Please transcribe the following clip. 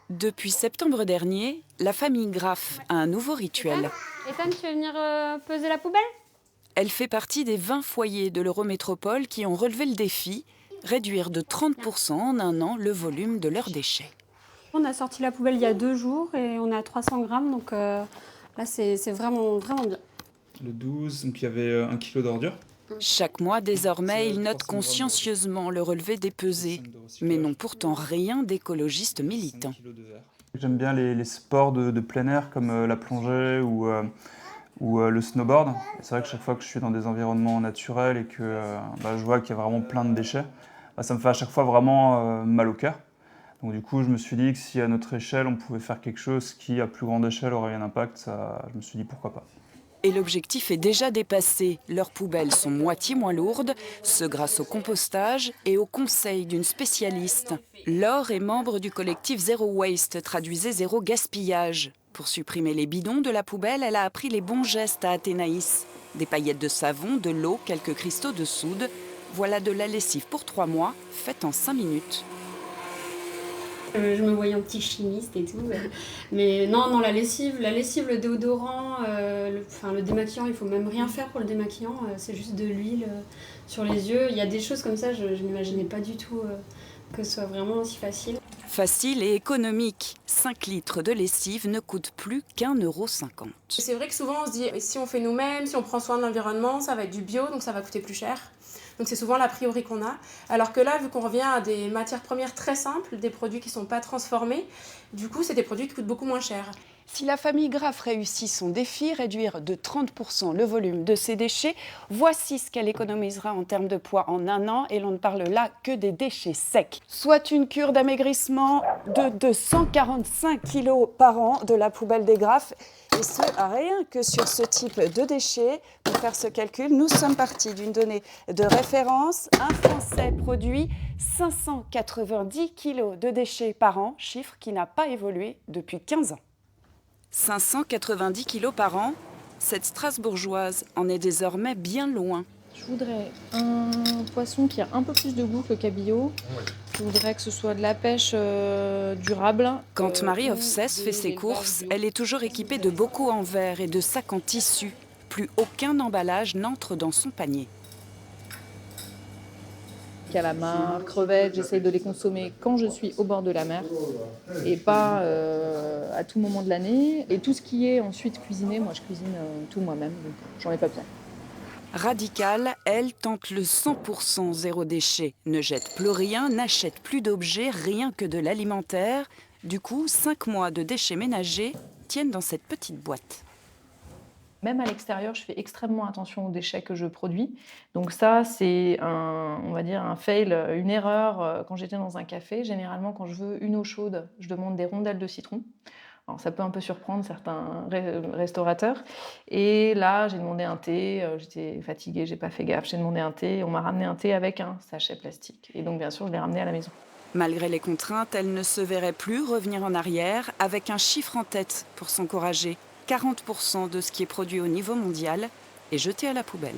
Depuis septembre dernier, la famille Graff a un nouveau rituel. Ethan, tu veux venir peser la poubelle? Elle fait partie des 20 foyers de l'Eurométropole qui ont relevé le défi, réduire de 30% en un an le volume de leurs déchets. On a sorti la poubelle il y a 2 jours et on est à 300 grammes, donc là c'est vraiment bien. Le 12, donc il y avait 1 kilo d'ordures. Chaque mois, désormais, ils notent consciencieusement le relevé des pesées, mais n'ont pourtant rien d'écologiste militant. J'aime bien les sports de plein air comme la plongée ou le snowboard. C'est vrai que chaque fois que je suis dans des environnements naturels et que je vois qu'il y a vraiment plein de déchets, ça me fait à chaque fois vraiment mal au cœur. Donc du coup, je me suis dit que si à notre échelle, on pouvait faire quelque chose qui, à plus grande échelle, aurait un impact, je me suis dit pourquoi pas. Et l'objectif est déjà dépassé. Leurs poubelles sont moitié moins lourdes, ce grâce au compostage et au conseil d'une spécialiste. Laure est membre du collectif Zero Waste, traduisez zéro gaspillage. Pour supprimer les bidons de la poubelle, elle a appris les bons gestes à Athénaïs. Des paillettes de savon, de l'eau, quelques cristaux de soude. Voilà de la lessive pour 3 mois, faite en 5 minutes. Je me voyais un petit chimiste et tout. Mais non, la lessive, le déodorant, le démaquillant, il faut même rien faire pour le démaquillant. C'est juste de l'huile sur les yeux. Il y a des choses comme ça, je n'imaginais pas du tout que ce soit vraiment aussi facile. Facile et économique. 5 litres de lessive ne coûtent plus qu'1,50 €. C'est vrai que souvent on se dit, si on fait nous-mêmes, si on prend soin de l'environnement, ça va être du bio, donc ça va coûter plus cher. Donc c'est souvent l'a priori qu'on a. Alors que là, vu qu'on revient à des matières premières très simples, des produits qui ne sont pas transformés, du coup c'est des produits qui coûtent beaucoup moins cher. Si la famille Graff réussit son défi, réduire de 30% le volume de ses déchets, voici ce qu'elle économisera en termes de poids en un an, et l'on ne parle là que des déchets secs. Soit une cure d'amaigrissement de 245 kg par an de la poubelle des Graff, et ce, rien que sur ce type de déchets. Pour faire ce calcul, nous sommes partis d'une donnée de référence. Un Français produit 590 kg de déchets par an, chiffre qui n'a pas évolué depuis 15 ans. 590 kilos par an, cette Strasbourgeoise en est désormais bien loin. Je voudrais un poisson qui a un peu plus de goût que le cabillaud. Je voudrais que ce soit de la pêche durable. Quand Marie Offsès fait ses courses, elle est toujours équipée de bocaux en verre et de sacs en tissu. Plus aucun emballage n'entre dans son panier. Calamars, crevettes, j'essaye de les consommer quand je suis au bord de la mer et pas à tout moment de l'année. Et tout ce qui est ensuite cuisiné, moi je cuisine tout moi-même, donc j'en ai pas besoin. Radicale, elle tente le 100% zéro déchet. Ne jette plus rien, n'achète plus d'objets, rien que de l'alimentaire. Du coup, 5 mois de déchets ménagers tiennent dans cette petite boîte. Même à l'extérieur, je fais extrêmement attention aux déchets que je produis. Donc ça, c'est on va dire un fail, une erreur. Quand j'étais dans un café, généralement, quand je veux une eau chaude, je demande des rondelles de citron. Alors ça peut un peu surprendre certains restaurateurs. Et là, j'ai demandé un thé. J'étais fatiguée, j'ai pas fait gaffe. J'ai demandé un thé. On m'a ramené un thé avec un sachet plastique. Et donc, bien sûr, je l'ai ramené à la maison. Malgré les contraintes, elle ne se verrait plus revenir en arrière, avec un chiffre en tête pour s'encourager. 40% de ce qui est produit au niveau mondial est jeté à la poubelle.